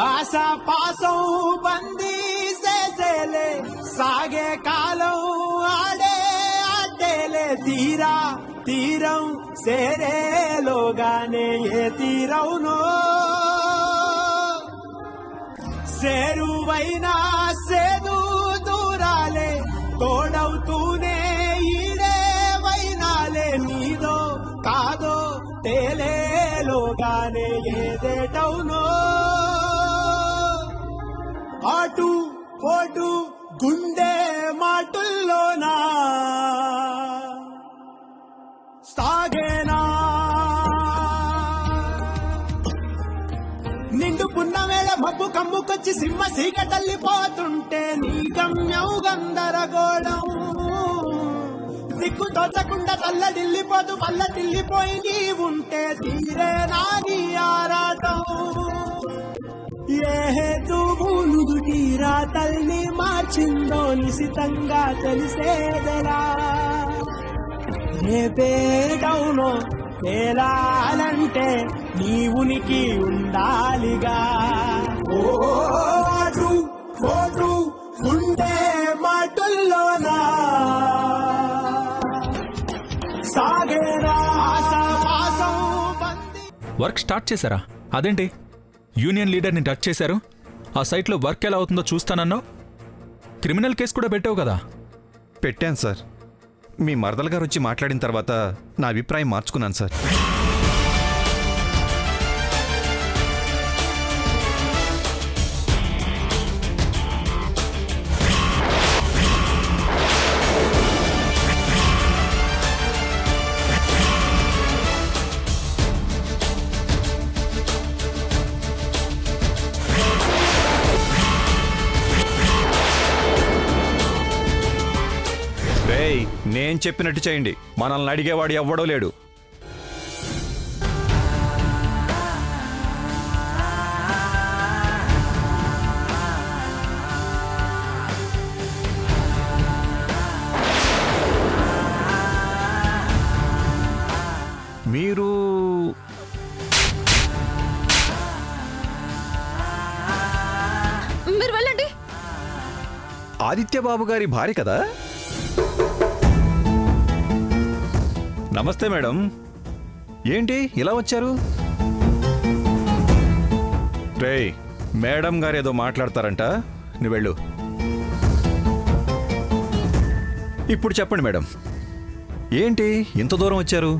ఆశా పాసం బందీ చేసేలే సాగే కాలం ఆడే ఆటేలే తీరా తీరం సేరేలోగానే ఏ తీరవునో సేరువైనా సేదు దూరాలే తోడవుతూనే ఈడే వైనాలే నీదో కాదో తేలేలోగానే ఏదేటవునో ఆటు పోటు గుండె మాటుల్లోనా సాగేనా నిండు పున్నమేళ మబ్బు కమ్ముకొచ్చి సింహ సీకటల్లిపోతుంటే నీ గమ్యం గందరగోళం దిక్కు తోచకుండా తల్లడిల్లిపోతూ పల్లటిల్లిపోయి నీ ఉంటే తీరే నాది ఆరాటం ఏ హేతువులు తీరా తల్లి మార్చిందో నిశితంగా తెలిసేదరా రేపేటవునో తేలాలంటే నీ ఉనికి ఉండాలిగా ఓటు ఓటు ఉండే మాటల్లోనా సాగేరా ఆశాపాసం బందీ. వర్క్ స్టార్ట్ చేశారా? అదేంటి యూనియన్ లీడర్ని టచ్ చేశారు? ఆ సైట్లో వర్క్ ఎలా అవుతుందో చూస్తానన్నావు. క్రిమినల్ కేసు కూడా పెట్టావు కదా? పెట్టాను సార్. మీ మరదల గారు వచ్చి మాట్లాడిన తర్వాత నా అభిప్రాయం మార్చుకున్నాను సార్. నేను చెప్పినట్టు చేయండి. మనల్ని అడిగేవాడు ఎవ్వడో లేడు. మీరు వెళ్ళండి. ఆదిత్యబాబు గారి భార్య కదా? నమస్తే మేడం. ఏంటి ఇలా వచ్చారు? రేయ్, మేడం గారు ఏదో మాట్లాడతారంట, నువ్వు వెళ్ళు. ఇప్పుడు చెప్పండి మేడం, ఏంటి ఇంత దూరం వచ్చారు?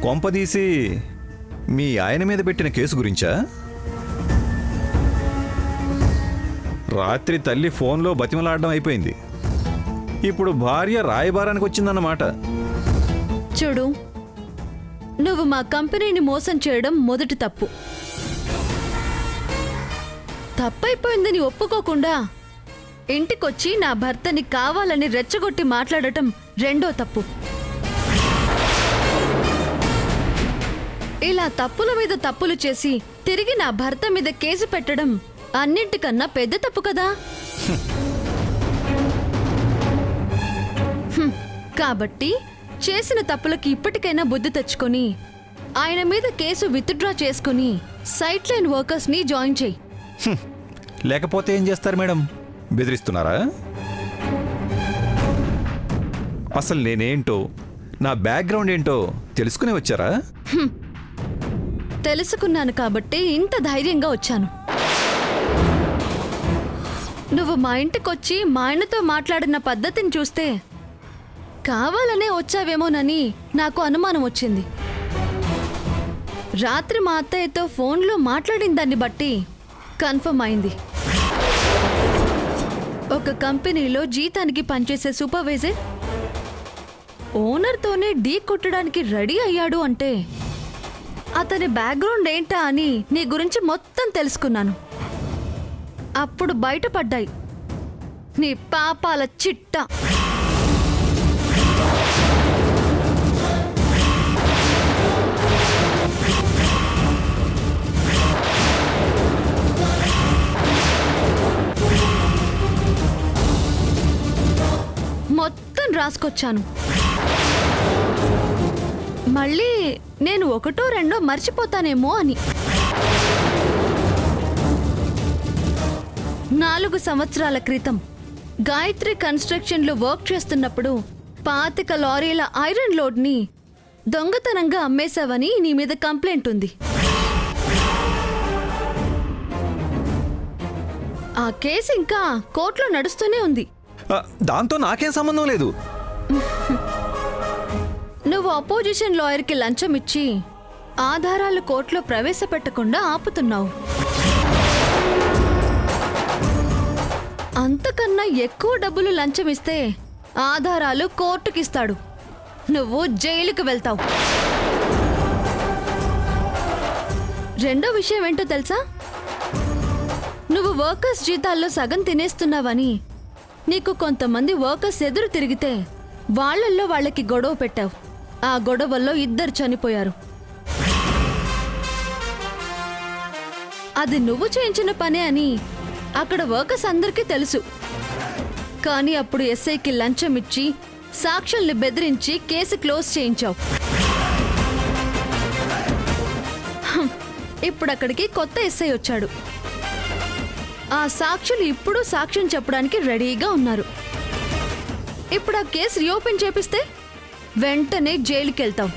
కొంపదీసి మీ ఆయన మీద పెట్టిన కేసు గురించా? రాత్రి తల్లి ఫోన్లో బతిమలాడడం అయిపోయింది, ఇప్పుడు భార్య రాయబారానికి వచ్చిందన్నమాట. చూడు, నువ్వు మా కంపెనీని మోసం చేయడం మొదటి తప్పు. తప్పైపోయిందని ఒప్పుకోకుండా ఇంటికొచ్చి నా భర్తని కావాలని రెచ్చగొట్టి మాట్లాడటం రెండో తప్పు. ఇలా తప్పుల మీద తప్పులు చేసి తిరిగి నా భర్త మీద కేసు పెట్టడం అన్నింటికన్నా పెద్ద తప్పు కదా. కాబట్టి చేసిన తప్పులకి ఇప్పటికైనా బుద్ధి తెచ్చుకొని ఆయన మీద కేసు విత్డ్రా చేసుకుని సైట్ లైన్ వర్కర్స్ ని జాయిన్ చేయి. లేకపోతే ఏం చేస్తారు మేడం? బెదిరిస్తున్నారా? అసలు నేనేంటో, నా బ్యాక్గ్రౌండ్ ఏంటో తెలుసుకునే వచ్చారా? తెలుసుకున్నాను కాబట్టి ఇంత ధైర్యంగా వచ్చాను. నువ్వు మా ఇంటికొచ్చి మా ఆయనతో మాట్లాడిన పద్ధతిని చూస్తే కావాలనే వచ్చావేమోనని నాకు అనుమానం వచ్చింది. రాత్రి మా అత్తయ్యతో ఫోన్లో మాట్లాడిన దాన్ని బట్టి కన్ఫర్మ్ అయింది. ఒక కంపెనీలో జీతానికి పనిచేసే సూపర్వైజర్ ఓనర్తోనే ఢీ కొట్టడానికి రెడీ అయ్యాడు అంటే అతని బ్యాక్గ్రౌండ్ ఏంటా అని నీ గురించి మొత్తం తెలుసుకున్నాను. అప్పుడు బయటపడ్డాయి నీ పాపాల చిట్టా. మొత్తం రాసుకొచ్చాను. మళ్ళీ నేను ఒకటో రెండో మర్చిపోతానేమో అని. 4 సంవత్సరాల క్రితం గాయత్రి కన్స్ట్రక్షన్లో వర్క్ చేస్తున్నప్పుడు 25 లారీల ఐరన్ లోడ్ని దొంగతనంగా అమ్మేశావని నీ మీద కంప్లైంట్ ఉంది. ఆ కేసు ఇంకా కోర్టులో నడుస్తూనే ఉంది. దాంతో నాకేం సంబంధం లేదు. నువ్వు అపోజిషన్ లాయర్కి లంచం ఇచ్చి ఆధారాలు కోర్టులో ప్రవేశపెట్టకుండా ఆపుతున్నావు. అంతకన్నా ఎక్కువ డబ్బులు లంచం ఇస్తే ఆధారాలు కోర్టుకిస్తాడు, నువ్వు జైలుకి వెళ్తావు. రెండో విషయం ఏంటో తెలుసా? నువ్వు వర్కర్స్ జీతాల్లో సగం తినేస్తున్నావని నీకు కొంతమంది వర్కర్స్ ఎదురు తిరిగితే వాళ్ళల్లో వాళ్ళకి గొడవ పెట్టావు. ఆ గొడవల్లో 2 చనిపోయారు. అది నువ్వు చేయించిన పనే అని అక్కడ వర్కర్స్ అందరికీ తెలుసు. కానీ అప్పుడు ఎస్ఐకి లంచం ఇచ్చి సాక్షుల్ని బెదిరించి కేసు క్లోజ్ చేయించావు. ఇప్పుడు అక్కడికి కొత్త ఎస్ఐ వచ్చాడు. ఆ సాక్షులు ఇప్పుడు సాక్ష్యం చెప్పడానికి రెడీగా ఉన్నారు. ఇప్పుడు ఆ కేసు రీఓపెన్ చేపిస్తే వెంటనే జైలుకి వెళ్తావు.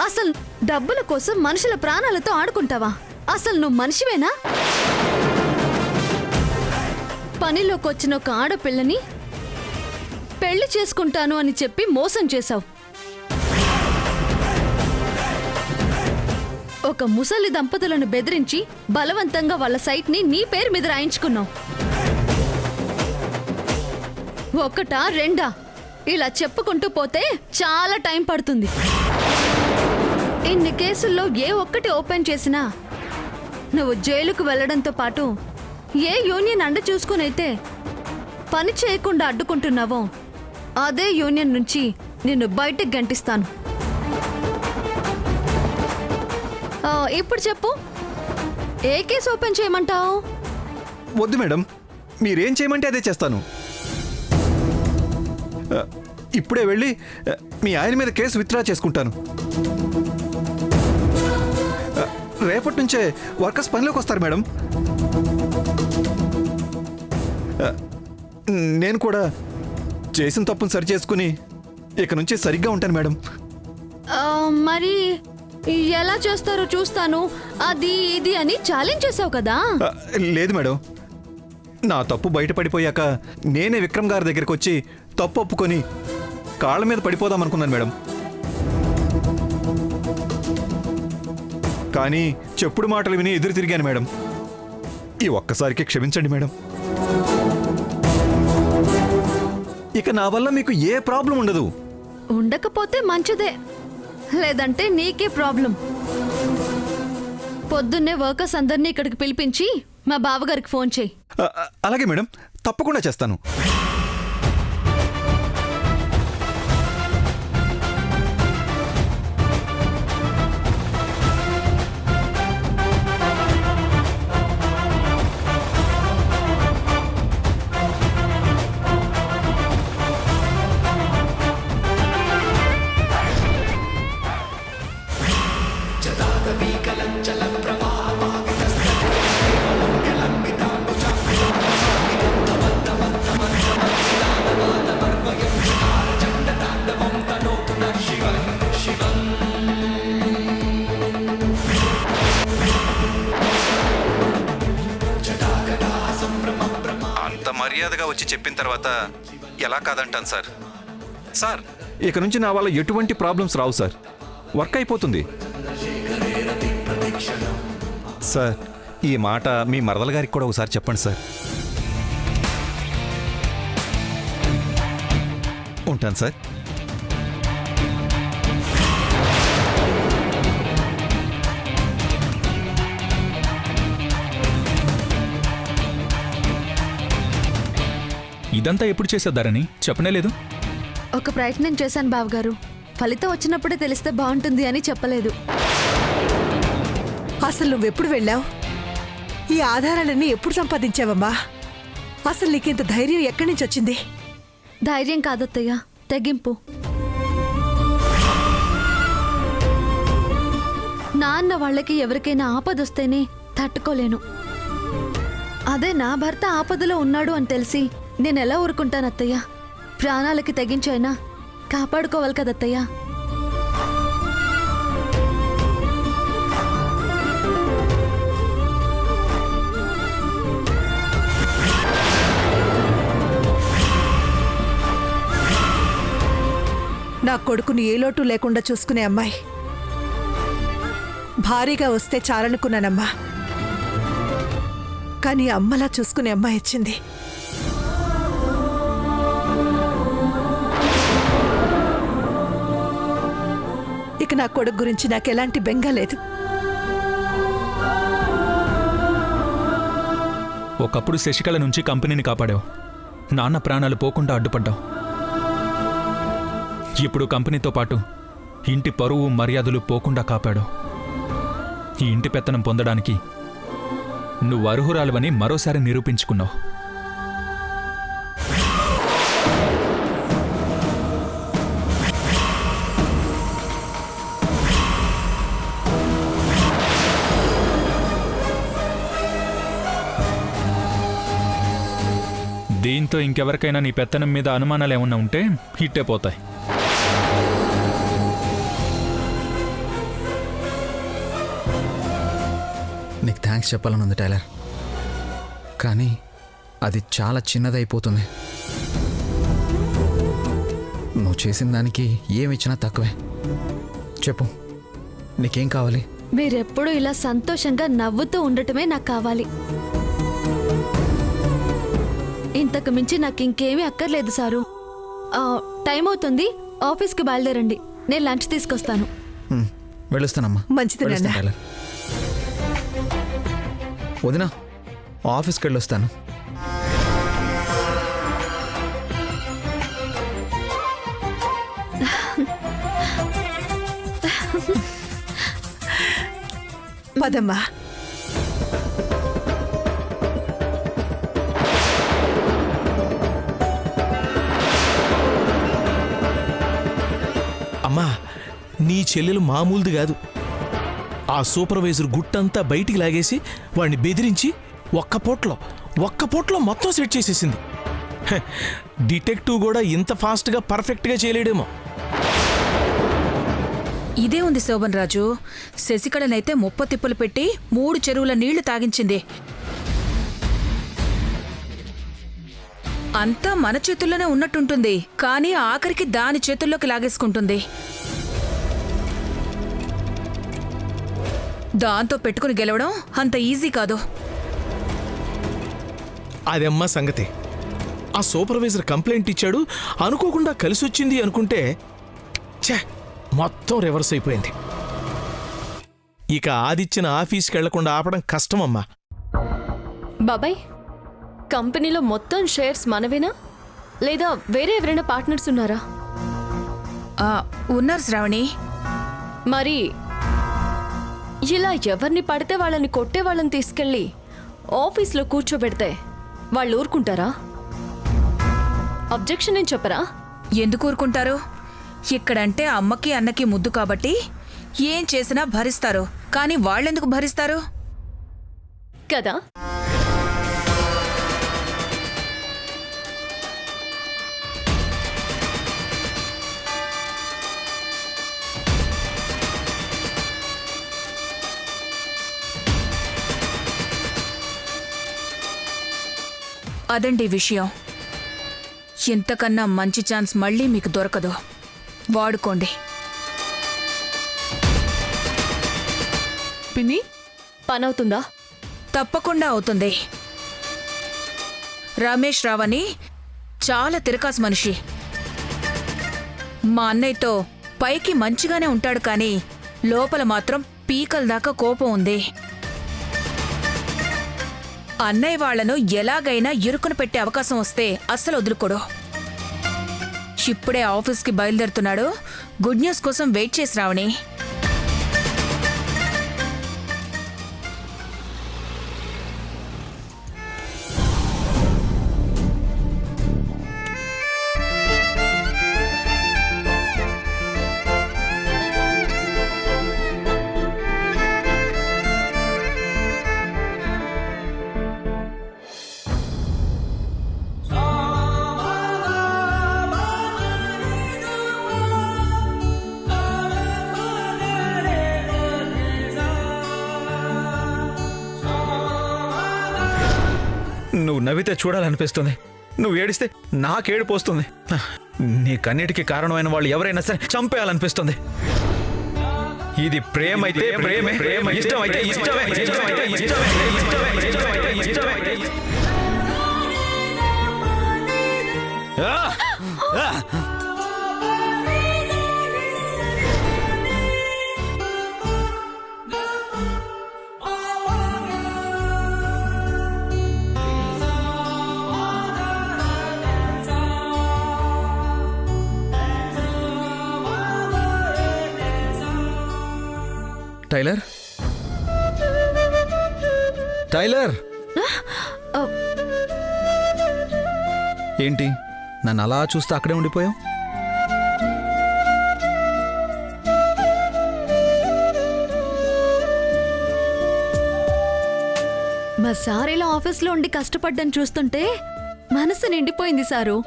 అసలు డబ్బుల కోసం మనుషుల ప్రాణాలతో ఆడుకుంటావా? అసలు నువ్వు మనిషివేనా? పనిలోకి వచ్చిన ఒక ఆడపిల్లని పెళ్లి చేసుకుంటాను అని చెప్పి మోసం చేశావు. ఒక ముసలి దంపతులను బెదిరించి బలవంతంగా వాళ్ళ సైట్ని నీ పేరు మీద రాయించుకున్నావు. 1, 2 ఇలా చెప్పుకుంటూ పోతే చాలా టైం పడుతుంది. ఇన్ని కేసుల్లో ఏ ఒక్కటి ఓపెన్ చేసినా నువ్వు జైలుకు వెళ్లడంతో పాటు ఏ యూనియన్ అండ చూసుకునైతే పని చేయకుండా అడ్డుకుంటున్నావో అదే యూనియన్ నుంచి నిన్ను బయటకు గంటిస్తాను. ఇప్పుడు చెప్పు, ఏ కేసు ఓపెన్ చేయమంటావు? వద్దు మేడం, మీరేం చేయమంటే అదే చేస్తాను. ఇప్పుడే వెళ్ళి మీ ఆయన మీద కేసు విత్డ్రా చేసుకుంటాను. రేపటి నుంచే వర్కర్స్ పనిలోకి వస్తారు మేడం. నేను కూడా చేసిన తప్పును సరి చేసుకుని ఇక నుంచి సరిగ్గా ఉంటాను మేడం. మరి ఎలా చేస్తారో చూస్తాను అది ఇది అని ఛాలెంజ్ చేసావు కదా? లేదు మేడం, నా తప్పు బయటపడిపోయాక నేనే విక్రమ్ గారి దగ్గరికి వచ్చి తప్పు ఒప్పుకొని కాళ్ళ మీద పడిపోదాం అనుకున్నాను మేడం. కానీ చెప్పుడు మాటలు విని ఎదురు తిరిగాను మేడం. ఈ ఒక్కసారికి క్షమించండి మేడం. ఇక నా వల్ల మీకు ఏ ప్రాబ్లం ఉండదు. ఉండకపోతే మంచిదే, లేదంటే నీకే ప్రాబ్లం. పొద్దున్నే వర్కర్స్ అందరినీ ఇక్కడికి పిలిపించి మా బావగారికి ఫోన్ చేయి. అలాగే మేడం, తప్పకుండా చేస్తాను. మర్యాదగా వచ్చి చెప్పిన తర్వాత ఎలా కాదంటాను సార్. సార్, ఇక నుంచి నా వల్ల ఎటువంటి ప్రాబ్లమ్స్ రావు సార్. వర్క్ అయిపోతుంది సార్. ఈ మాట మీ మరదల గారికి కూడా ఒకసారి చెప్పండి సార్. ఉంటాను సార్. ఇదంతా ఎప్పుడు చేసేద్దారని చెప్పనే లేదు. ఒక ప్రయత్నం చేశాను బావగారు, ఫలితం వచ్చినప్పుడే తెలిస్తే బాగుంటుంది అని చెప్పలేదు. అసలు నువ్వెప్పుడు వెళ్ళావు? ఈ ఆధారాలన్నీ ఎప్పుడు సంపాదించావమ్మా? అసలు నీకింత ధైర్యం ఎక్కడి నుంచి వచ్చింది? ధైర్యం కాదత్తయ్య, తెగింపు. నాన్న వాళ్ళకి ఎవరికైనా ఆపదొస్తేనే తట్టుకోలేను. అదే నా భర్త ఆపదలో ఉన్నాడు అని తెలిసి నేనెలా ఊరుకుంటాను అత్తయ్య? ప్రాణాలకి తెగించైనా కాపాడుకోవాలి కదత్తయ్య. నా కొడుకుని ఏ లోటు లేకుండా చూసుకునే అమ్మాయి భారీగా వస్తే చాలనుకున్నానమ్మా. కానీ అమ్మలా చూసుకునే అమ్మాయి వచ్చింది. ఇక నా కొడుకు గురించి నాకెలాంటి బెంగ లేదు. ఒకప్పుడు శశికళ నుంచి కంపెనీని కాపాడావు, నాన్న ప్రాణాలు పోకుండా అడ్డుపడ్డావు. ఇప్పుడు కంపెనీతో పాటు ఇంటి పరువు మర్యాదలు పోకుండా కాపాడు. ఈ ఇంటి పెత్తనం పొందడానికి నువ్వు అర్హురాలువని మరోసారి నిరూపించుకున్నావు. దీంతో ఇంకెవరికైనా నీ పెత్తనం మీద అనుమానాలు ఏమన్నా ఉంటే హిట్టే పోతాయి. నీకు థ్యాంక్స్ చెప్పాలనుంది టైలర్, కానీ అది చాలా చిన్నదైపోతుంది. నువ్వు చేసిన దానికి ఏమిచ్చినా తక్కువే. చెప్పు, నీకేం కావాలి? మీరెప్పుడు ఇలా సంతోషంగా నవ్వుతూ ఉండటమే నాకు కావాలి. ఇంతకు మించి నాకు ఇంకేమీ అక్కర్లేదు సారు. టైం అవుతుంది, ఆఫీస్కి బయలుదేరండి. నేను లంచ్ తీసుకొస్తాను. వెళ్ళొస్తానమ్మా. మంచిది నాన్న. టైలర్ వదినా, ఆఫీస్కి వెళ్ళొస్తాను. పదమ్మా. అమ్మా, నీ చెల్లెలు మామూలుది కాదు. ఆ సూపర్వైజర్ గుట్టంతా బయటికి లాగేసి వాడిని బెదిరించి ఒక్క పూట్లో మొత్తం సెట్ చేసేసింది. హె, డిటెక్టివ్ కూడా ఇంత ఫాస్ట్గా పర్ఫెక్ట్గా చేయలేడేమో. ఇదే ఉంది శోభన్ రాజు. శశికళనైతే ముప్పతిప్పులు పెట్టి 3 చెరువుల నీళ్లు తాగించింది. అంతా మన చేతుల్లోనే ఉన్నట్టుంటుంది, కానీ ఆఖరికి దాని చేతుల్లోకి లాగేసుకుంటుంది. దాంతో పెట్టుకుని గెలవడం అంత ఈజీ కాదు. అదమ్మా సంగతి. ఆ సూపర్వైజర్ కంప్లైంట్ ఇచ్చాడు, అనుకోకుండా కలిసొచ్చింది అనుకుంటే ఛే, మొత్తం రివర్స్ అయిపోయింది. ఇక ఆదిత్యన ఆఫీస్కి వెళ్లకుండా ఆపడం కష్టమమ్మా. బాబాయ్, కంపెనీలో మొత్తం షేర్స్ మనవేనా లేదా వేరే ఎవరైనా పార్ట్నర్స్ ఉన్నారా? ఉన్నారు శ్రావణి. మరి ఇలా ఎవరిని పడితే వాళ్ళని కొట్టే వాళ్ళని తీసుకెళ్ళి ఆఫీస్లో కూర్చోబెడితే వాళ్ళు ఊరుకుంటారా? అబ్జెక్షన్ ఏం చెప్పరా? ఎందుకు ఊరుకుంటారు? ఇక్కడంటే అమ్మకి అన్నకి ముద్దు కాబట్టి ఏం చేసినా భరిస్తారు. కానీ వాళ్ళెందుకు భరిస్తారు కదా? అదండి విషయం. ఇంతకన్నా మంచి ఛాన్స్ మళ్ళీ మీకు దొరకదు. వాడుకోండి. పిన్ని, పనవుతుందా? తప్పకుండా అవుతుంది. రమేష్ రావని చాలా తిరకాసు మనిషి. మా అన్నయ్యతో పైకి మంచిగానే ఉంటాడు, కానీ లోపల మాత్రం పీకల దాకా కోపం ఉంది. అన్నయ్య వాళ్లను ఎలాగైనా ఇరుకును పెట్టే అవకాశం వస్తే అస్సలు వదులుకోడు. ఇప్పుడే ఆఫీస్కి బయలుదేరుతున్నాడు. గుడ్ న్యూస్ కోసం వెయిట్ చేసి రావణి. నువ్వు నవ్వితే చూడాలనిపిస్తుంది, నువ్వు ఏడిస్తే నాకేడుపు వస్తుంది. నీ కన్నిటికి కారణమైన వాళ్ళు ఎవరైనా సరే చంపేయాలనిపిస్తుంది. ఇది ప్రేమైతే ప్రేమే, ఇష్టమైతే ఇష్టమే, ఇష్టమైతే ఇష్టమే, ఇష్టమైతే ఇష్టమైతే ఇష్టమైతే టైలర్, టైలర్, ఏంటి నన్ను అలా చూస్తే అక్కడే ఉండిపోయావు? మా సార్ ఇలా ఆఫీస్లో ఉండి కష్టపడ్డం చూస్తుంటే మనసు నిండిపోయింది సారు.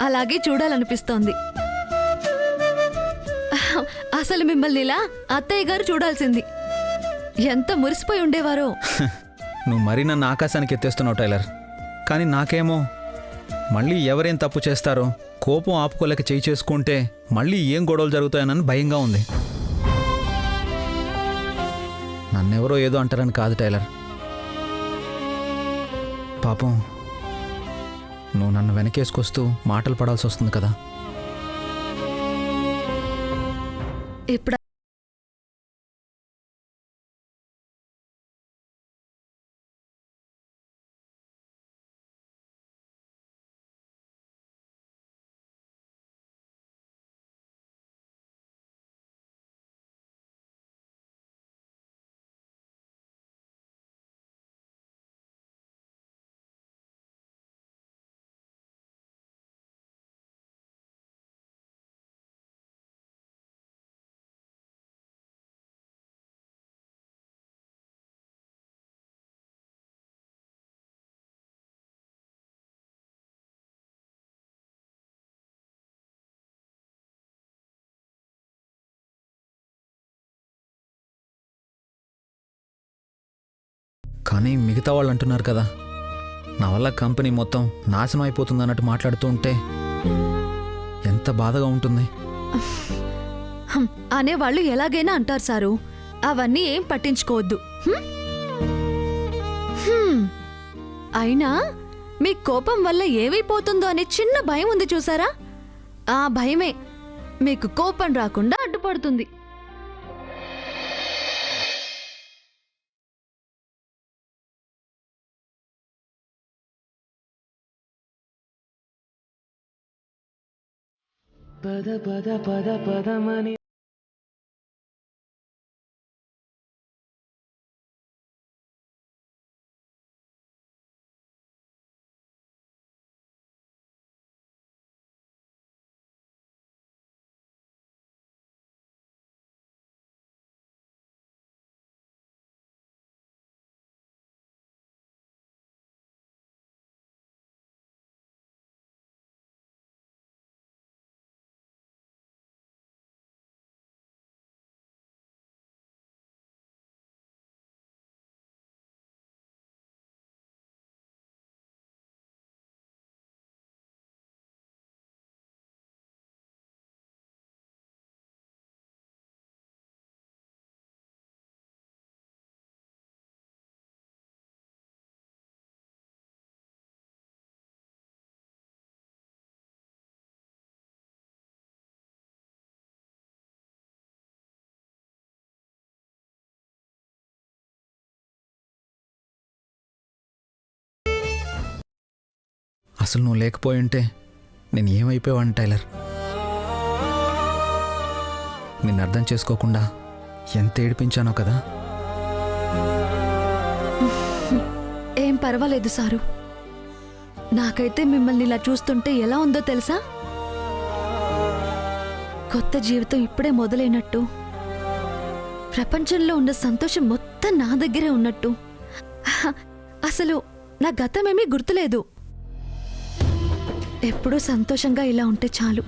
అలాగే చూడాలనిపిస్తోంది. అసలు మిమ్మల్ని ఇలా అత్తయ్య గారు చూడాల్సింది. ఎంత మురిసిపోయి ఉండేవారో. నువ్వు మరీ నన్ను ఆకాశానికి ఎత్తేస్తున్నావు టైలర్. కానీ నాకేమో మళ్ళీ ఎవరేం తప్పు చేస్తారో, కోపం ఆపుకోలేక చేయి చేసుకుంటే మళ్ళీ ఏం గొడవలు జరుగుతాయోనని భయంగా ఉంది. నన్నెవరో ఏదో అంటారని కాదు టైలర్. పాపం నువ్వు నన్ను వెనకేసుకొస్తూ మాటలు పడాల్సి వస్తుంది కదా. ఇప్పుడు కానీ మిగతా వాళ్ళు అంటున్నారు కదా, నా వల్ల కంపెనీ మొత్తం నాశనం అయిపోతుంది అన్నట్టు మాట్లాడుతూ ఉంటే ఎంత బాధగా ఉంటుంది. అనేవాళ్ళు ఎలాగైనా అంటారు సారు. అవన్నీ ఏం పట్టించుకోవద్దు. అయినా మీ కోపం వల్ల ఏమైపోతుందో అనే చిన్న భయం ఉంది చూసారా? ఆ భయమే మీకు కోపం రాకుండా అడ్డుపడుతుంది. పద పద పద పదమని అసలు నువ్వు లేకపోయి ఉంటే నేను ఏమైపోయావాడిని టైలర్. నిన్ను అర్థం చేసుకోకుండా ఎంత ఏడిపించానో కదా. ఏం పర్వాలేదు సారు. నాకైతే మిమ్మల్ని ఇలా చూస్తుంటే ఎలా ఉందో తెలుసా? కొత్త జీవితం ఇప్పుడే మొదలైనట్టు, ప్రపంచంలో ఉన్న సంతోషం మొత్తం నా దగ్గరే ఉన్నట్టు. అసలు నా గతమేమీ గుర్తులేదు. ఎప్పుడూ సంతోషంగా ఇలా ఉంటే చాలు.